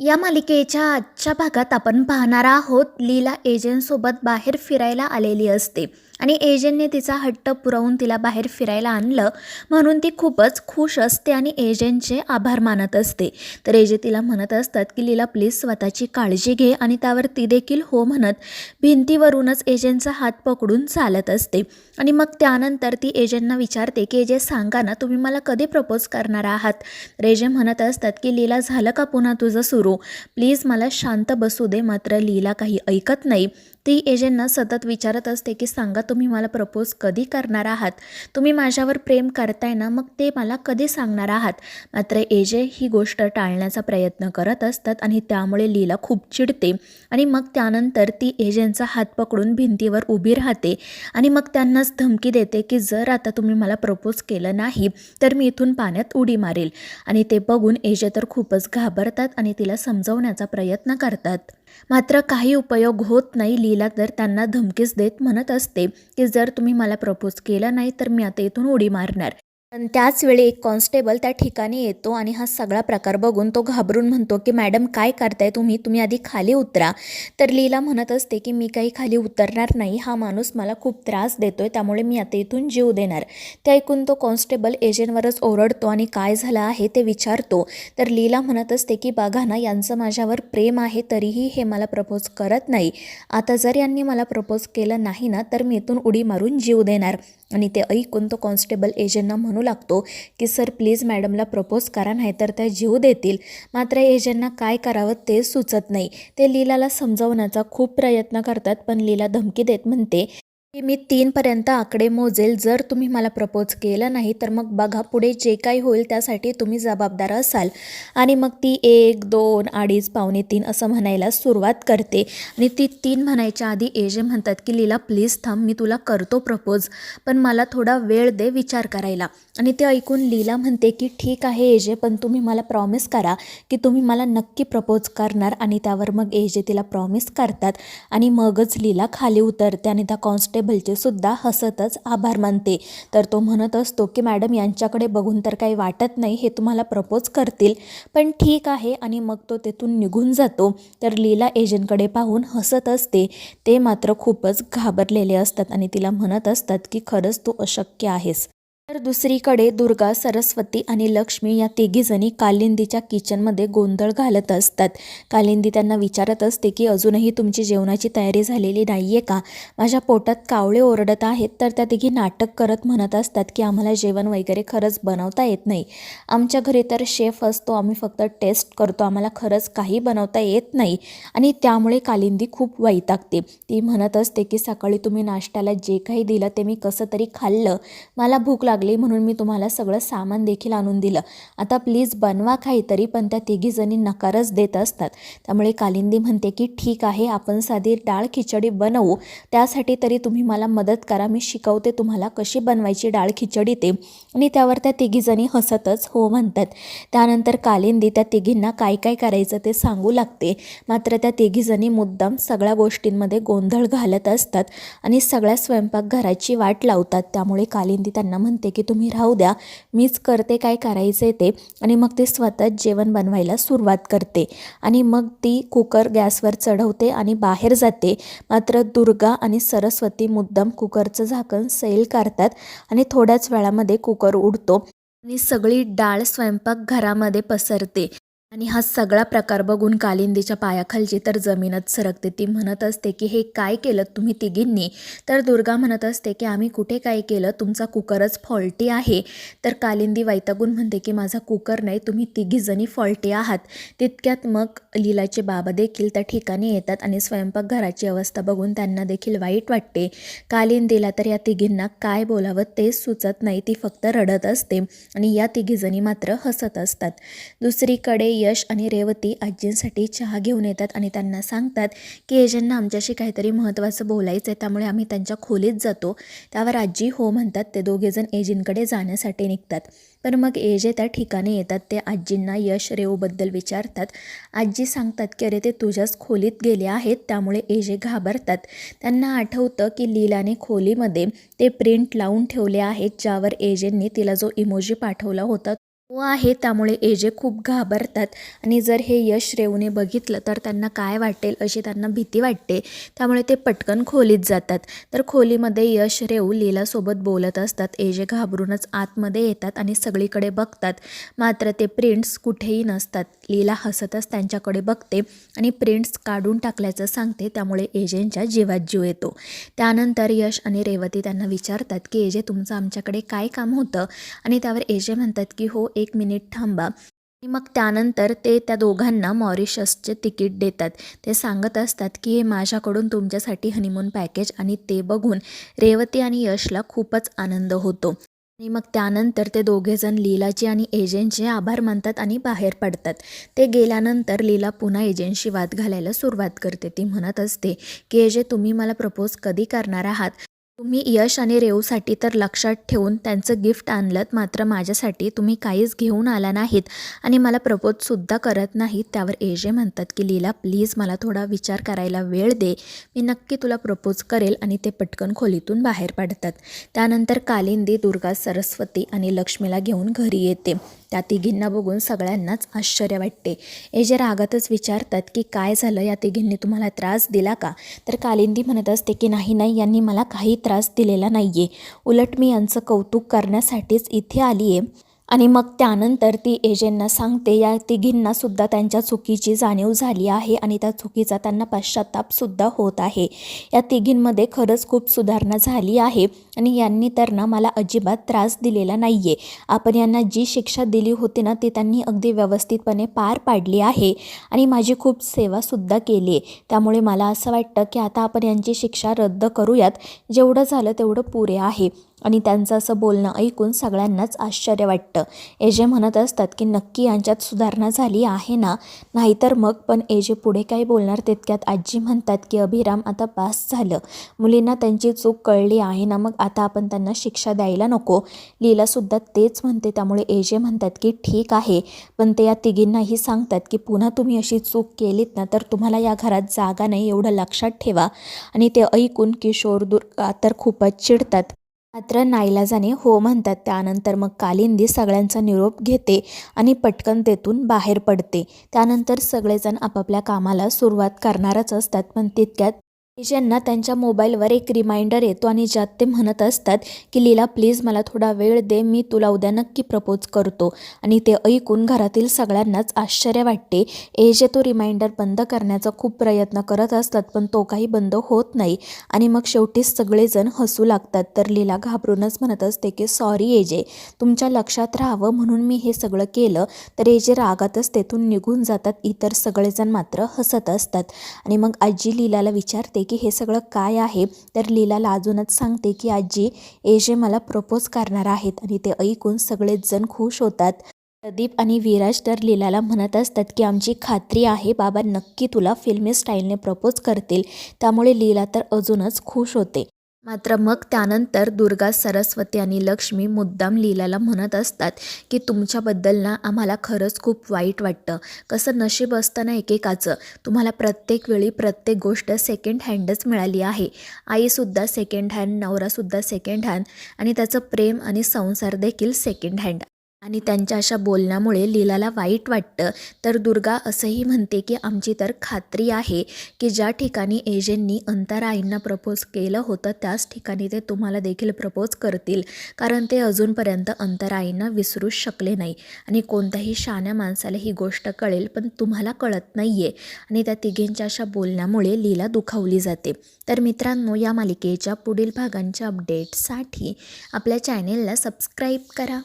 या मालिकेच्या आजच्या भागात आपण पाहणार आहोत लीला एजंटसोबत बाहेर फिरायला आलेली असते आणि एजंटने तिचा हट्ट पुरवून तिला बाहेर फिरायला आणलं म्हणून ती खूपच खुश असते आणि एजंटचे आभार मानत असते. तर एजंट तिला म्हणत असतात की लीला प्लीज स्वतःची काळजी घे आणि त्यावर ती देखील हो म्हणत भिंतीवरूनच एजंटचा हात पकडून चालत असते. आणि मग त्यानंतर ती एजंटना विचारते की एजंट सांगा ना, तुम्ही मला कधी प्रपोज करणार आहात. तर एजंट म्हणत असतात की लीला झालं का पुन्हा तुझं सुरू, प्लीज मला शांत बसू दे. मात्र लीला काही ऐकत नाही. ती एजंटना सतत विचारत असते की सांगा तुम्ही मला प्रपोज कधी करणार आहात, तुम्ही माझ्यावर प्रेम करताय ना, मग ते मला कधी सांगणार आहात. मात्र एजंट ही गोष्ट टाळण्याचा प्रयत्न करत असतात आणि त्यामुळे लीला खूप चिडते. आणि मग त्यानंतर ती एजंटचा हात पकडून भिंतीवर उभी राहते आणि मग त्यांनाच धमकी देते की जर आता तुम्ही मला प्रपोज केलं नाही तर मी इथून पाण्यात उडी मारेल. आणि ते बघून एजंट तर खूपच घाबरतात आणि तिला समजवण्याचा प्रयत्न करतात. मात्र काही उपयोग होत नाही. लीला तर त्यांना धमकीच देत म्हणत असते की जर तुम्ही मला प्रपोज केलं नाही तर मी आता इथून उडी मारणार. पण त्याच वेळी एक कॉन्स्टेबल त्या ठिकाणी येतो आणि हा सगळा प्रकार बघून तो घाबरून म्हणतो की मॅडम काय करताय तुम्ही आधी खाली उतरा. तर लीला म्हणत असते की मी काही खाली उतरणार नाही, हा माणूस मला खूप त्रास देतोय त्यामुळे मी आता इथून जीव देणार. ते ऐकून तो कॉन्स्टेबल एजंटवरच ओरडतो आणि काय झालं आहे ते विचारतो. तर लीला म्हणत असते की बघा ना, यांचं माझ्यावर प्रेम आहे तरीही हे मला प्रपोज करत नाही. आता जर यांनी मला प्रपोज केलं नाही ना तर मी इथून उडी मारून जीव देणार. आणि ते ऐकून तो कॉन्स्टेबल एजंटना म्हणू लागतो की सर प्लीज मॅडमला प्रपोज करा नाही तर त्या जीव देतील. मात्र एजंटना काय करावं ते सुचत नाही. ते लीलाला समजवण्याचा खूप प्रयत्न करतात पण लीला धमकी देत म्हणते की मी 3 पर्यंत आकडे मोजेल, जर तुम्ही मला प्रपोज केलं नाही तर मग बघा पुढे जे काही होईल त्यासाठी तुम्ही जबाबदार असाल. आणि मग ती 1, 2, 2:30, पावणे 3 असं म्हणायला सुरुवात करते. आणि ती 3 म्हणायच्या आधी एजंट म्हणतात की लीला प्लीज थांब, मी तुला करतो प्रपोज पण मला थोडा वेळ दे विचार करायला. आणि ते ऐकून लीला म्हणते की ठीक आहे एजे, पण तुम्ही मला प्रॉमिस करा की तुम्ही मला नक्की प्रपोज करणार. आणि त्यावर मग एजे तिला प्रॉमिस करतात आणि मगच लीला खाली उतरते आणि त्या कॉन्स्टेबलचे सुद्धा हसतच आभार मानते. तर तो म्हणत असतो की मॅडम यांच्याकडे बघून तर काही वाटत नाही हे तुम्हाला प्रपोज करतील, पण ठीक आहे. आणि मग तो तेथून निघून जातो. तर लीला एजंटकडे पाहून हसत असते. ते मात्र खूपच घाबरलेले असतात आणि तिला म्हणत असतात की खरंच तू अशक्य आहेस. तर दुसरीकडे दुर्गा, सरस्वती आणि लक्ष्मी या तिघीजणी कालिंदीच्या किचनमध्ये गोंधळ घालत असतात. कालिंदी त्यांना विचारत असते की अजूनही तुमची जेवणाची तयारी झालेली नाही आहे का, माझ्या पोटात कावळे ओरडत आहेत. तर त्या तिघी नाटक करत म्हणत असतात की आम्हाला जेवण वगैरे खरंच बनवता येत नाही, आमच्या घरी तर शेफ असतो, आम्ही फक्त टेस्ट करतो, आम्हाला खरंच काही बनवता येत नाही. आणि त्यामुळे कालिंदी खूप वैतागते. ती म्हणत असते की सकाळी तुम्ही नाश्त्याला जे काही दिलं ते मी कसं तरी खाल्लं, मला भूक लागली म्हणून मी तुम्हाला सगळं सामान देखील आणून दिलं, आता प्लीज बनवा काहीतरी. पण त्या तिघीजणी नकारच देत असतात. त्यामुळे कालिंदी म्हणते की ठीक आहे, आपण साधी डाळ खिचडी बनवू, त्यासाठी तरी तुम्ही मला मदत करा, मी शिकवते तुम्हाला कशी बनवायची डाळ खिचडी ते. आणि त्यावर त्या तिघीजणी हसतच हो म्हणतात. त्यानंतर कालिंदी त्या तिघींना काय काय करायचं ते सांगू लागते. मात्र त्या तिघीजणी मुद्दाम सगळ्या गोष्टींमध्ये गोंधळ घालत असतात आणि सगळ्या स्वयंपाकघराची वाट लावतात. त्यामुळे कालिंदी त्यांना म्हणते की तुम्ही राहू द्या, मीच करते काय करायचे ते. आणि मग ती स्वतःच जेवण बनवायला सुरुवात करते. आणि मग ती कुकर गॅसवर चढवते आणि बाहेर जाते. मात्र दुर्गा आणि सरस्वती मुद्दाम कुकरचं झाकण सैल करतात आणि थोड्याच वेळामध्ये कुकर उडतो आणि सगळी डाळ स्वयंपाकघरामध्ये पसरते. आणि हा सगळा प्रकार बघून कालिंदीच्या पायाखालची तर जमीनच सरकते. ती म्हणत असते की हे काय केलं तुम्ही तिघींनी. तर दुर्गा म्हणत असते की आम्ही कुठे काय केलं, तुमचा कुकरच फॉल्टी आहे. तर कालिंदी वैतागून म्हणते की माझा कुकर नाही, तुम्ही तिघीजणी फॉल्टी आहात. तितक्यात मग लीलाचे बाबा देखील त्या ठिकाणी येतात आणि स्वयंपाकघराची अवस्था बघून त्यांना देखील वाईट वाटते. कालिंदीला तर या तिघींना काय बोलावं तेच सुचत नाही, ती फक्त रडत असते आणि या तिघीजणी मात्र हसत असतात. दुसरीकडे यश आणि रेवती आजींसाठी चहा घेऊन येतात आणि त्यांना सांगतात की एजंटना आमच्याशी काहीतरी महत्त्वाचं बोलायचं आहे, त्यामुळे आम्ही त्यांच्या खोलीत जातो. त्यावर आजी हो म्हणतात. ते दोघेजण एजंटकडे जाण्यासाठी निघतात. पण मग एजे त्या ठिकाणी येतात. ते आजींना यश रेवूबद्दल विचारतात. आजी सांगतात की अरे ते तुझ्याच खोलीत गेले आहेत. त्यामुळे एजे घाबरतात. त्यांना आठवतं की लीलाने खोलीमध्ये ते प्रिंट लावून ठेवले आहेत ज्यावर एजेंनी तिला जो इमोजी पाठवला होता तो आहे त्यामुळे एजे खूप घाबरतात आणि जर हे यश रेवूने बघितलं तर त्यांना काय वाटेल अशी त्यांना भीती वाटते. त्यामुळे ते पटकन खोलीत जातात. तर खोलीमध्ये यश रेवू लीलासोबत बोलत असतात. एजे घाबरूनच आतमध्ये येतात आणि सगळीकडे बघतात. मात्र ते प्रिंट्स कुठेही नसतात. लीला हसतच त्यांच्याकडे बघते आणि प्रिंट्स काढून टाकल्याचं सांगते. त्यामुळे एजेंच्या जीवात जीव येतो. त्यानंतर यश आणि रेवती त्यांना विचारतात की एजे तुमचं आमच्याकडे काय काम होतं आणि त्यावर एजे म्हणतात की हो 1 मिनिट थांबा. आणि मग त्यानंतर ते त्या दोघांना मॉरिशसचे तिकीट देतात. ते सांगत असतात की हे माझ्याकडून तुमच्यासाठी हनीमून पॅकेज आणि ते बघून रेवती आणि यशला खूपच आनंद होतो. आणि मग त्यानंतर ते दोघेजण लीलाची आणि एजेंटचे आभार मानतात आणि बाहेर पडतात. ते गेल्यानंतर लीला पुन्हा एजेंटशी वाद घालायला सुरुवात करते. ती म्हणत असते की एजे तुम्ही मला प्रपोज कधी करणार आहात? तुम्ही यश आणि रेवूसाठी तर लक्षात ठेवून त्यांचं गिफ्ट आणलंत, मात्र माझ्यासाठी तुम्ही काहीच घेऊन आला नाहीत आणि मला प्रपोजसुद्धा करत नाहीत. त्यावर एजे म्हणतात की लीला प्लीज मला थोडा विचार करायला वेळ दे, मी नक्की तुला प्रपोज करेल. आणि ते पटकन खोलीतून बाहेर पडतात. त्यानंतर कालिंदी, दुर्गा, सरस्वती आणि लक्ष्मीला घेऊन घरी येते. त्या तिघींना बघून सगळ्यांनाच आश्चर्य वाटते. एजे रागातच विचारतात की काय झालं, या तिघींनी तुम्हाला त्रास दिला का? तर कालिंदी म्हणत असते की नाही यांनी मला काही त्रास दिलेला नाही आहे, उलट मी यांचं कौतुक करण्यासाठीच इथे आली आहे. आणि मग त्यानंतर ती एजेंना सांगते या तिघींनासुद्धा त्यांच्या चुकीची जाणीव झाली आहे आणि त्या चुकीचा त्यांना पश्चातापसुद्धा होत आहे. या तिघींमध्ये खरंच खूप सुधारणा झाली आहे आणि यांनी तर ना मला अजिबात त्रास दिलेला नाही आहे. आपण यांना जी शिक्षा दिली होती ना ती त्यांनी अगदी व्यवस्थितपणे पार पाडली आहे आणि माझी खूप सेवासुद्धा केली आहे. त्यामुळे मला असं वाटतं की आता आपण यांची शिक्षा रद्द करूयात, जेवढं झालं तेवढं पुरे आहे. आणि त्यांचं असं बोलणं ऐकून सगळ्यांनाच आश्चर्य वाटतं. एजे म्हणत असतात की नक्की यांच्यात सुधारणा झाली आहे ना, नाहीतर मग. पण एजे पुढे काय बोलणार तितक्यात आजी म्हणतात की अभिराम आता बास झालं, मुलींना त्यांची चूक कळली आहे ना, मग आता आपण त्यांना शिक्षा द्यायला नको. लीलासुद्धा तेच म्हणते. त्यामुळे एजे म्हणतात की ठीक आहे, पण ते या तिघींनाही सांगतात की पुन्हा तुम्ही अशी चूक केलीत ना तर तुम्हाला या घरात जागा नाही, एवढं लक्षात ठेवा. आणि ते ऐकून किशोर, दुर्गा तर खूपच चिडतात, मात्र नाईलाजाने हो म्हणतात. त्यानंतर मग कालिंदी सगळ्यांचा निरोप घेते आणि पटकन तेथून बाहेर पडते. त्यानंतर सगळेजण आपापल्या कामाला सुरुवात करणारच असतात. पण तितक्यात एजेंना त्यांच्या मोबाईलवर एक रिमाइंडर येतो आणि ज्यात ते म्हणत असतात की लीला प्लीज मला थोडा वेळ दे, मी तुला उद्या नक्की प्रपोज करतो. आणि ते ऐकून घरातील सगळ्यांनाच आश्चर्य वाटते. एजे तो रिमाइंडर बंद करण्याचा खूप प्रयत्न करत असतात पण तो काही बंद होत नाही आणि मग शेवटी सगळेजण हसू लागतात. तर लीला घाबरूनच म्हणत असते की सॉरी एजे, तुमच्या लक्षात राहावं म्हणून मी हे सगळं केलं. तर एजे रागातच तेथून निघून जातात. इतर सगळेजण मात्र हसत असतात. आणि मग आजी लीलाला विचारते की हे सगळं काय आहे? तर लीला लाजूनच सांगते की आजी, एजे मला प्रपोज करणार आहेत. आणि ते ऐकून सगळेच जण खुश होतात. प्रदीप आणि विराज तर लीलाला म्हणत असतात की आमची खात्री आहे बाबा नक्की तुला फिल्मी स्टाईलने प्रपोज करतील. त्यामुळे लीला तर अजूनच खुश होते. मात्र मग त्यानंतर दुर्गा, सरस्वती आणि लक्ष्मी मुद्दाम लीलाला म्हणत असतात की तुमच्याबद्दल ना आम्हाला खरंच खूप वाईट वाटतं. कसं नशीब असतं ना एकेकाचं, तुम्हाला प्रत्येक वेळी प्रत्येक गोष्ट सेकंड हँडच मिळाली आहे. आईसुद्धा सेकंड हँड, नवरासुद्धा सेकंड हँड आणि त्याचं प्रेम आणि संसार देखील सेकंड हँड. आणि त्यांच्या अशा बोलण्यामुळे लीलाला वाईट वाटतं. तर दुर्गा असंही म्हणते की आमची तर खात्री आहे की ज्या ठिकाणी एजेंनी अंतराईंना प्रपोज केलं होतं त्याच ठिकाणी ते तुम्हाला देखील प्रपोज करतील, कारण ते अजूनपर्यंत अंतराईंना विसरूच शकले नाही. आणि कोणत्याही शहाण्या माणसाला ही गोष्ट कळेल पण तुम्हाला कळत नाही आहे. आणि त्या तिघींच्या अशा बोलण्यामुळे लीला दुखावली जाते. तर मित्रांनो, या मालिकेच्या पुढील भागांच्या अपडेटसाठी आपल्या चॅनेलला सबस्क्राईब करा.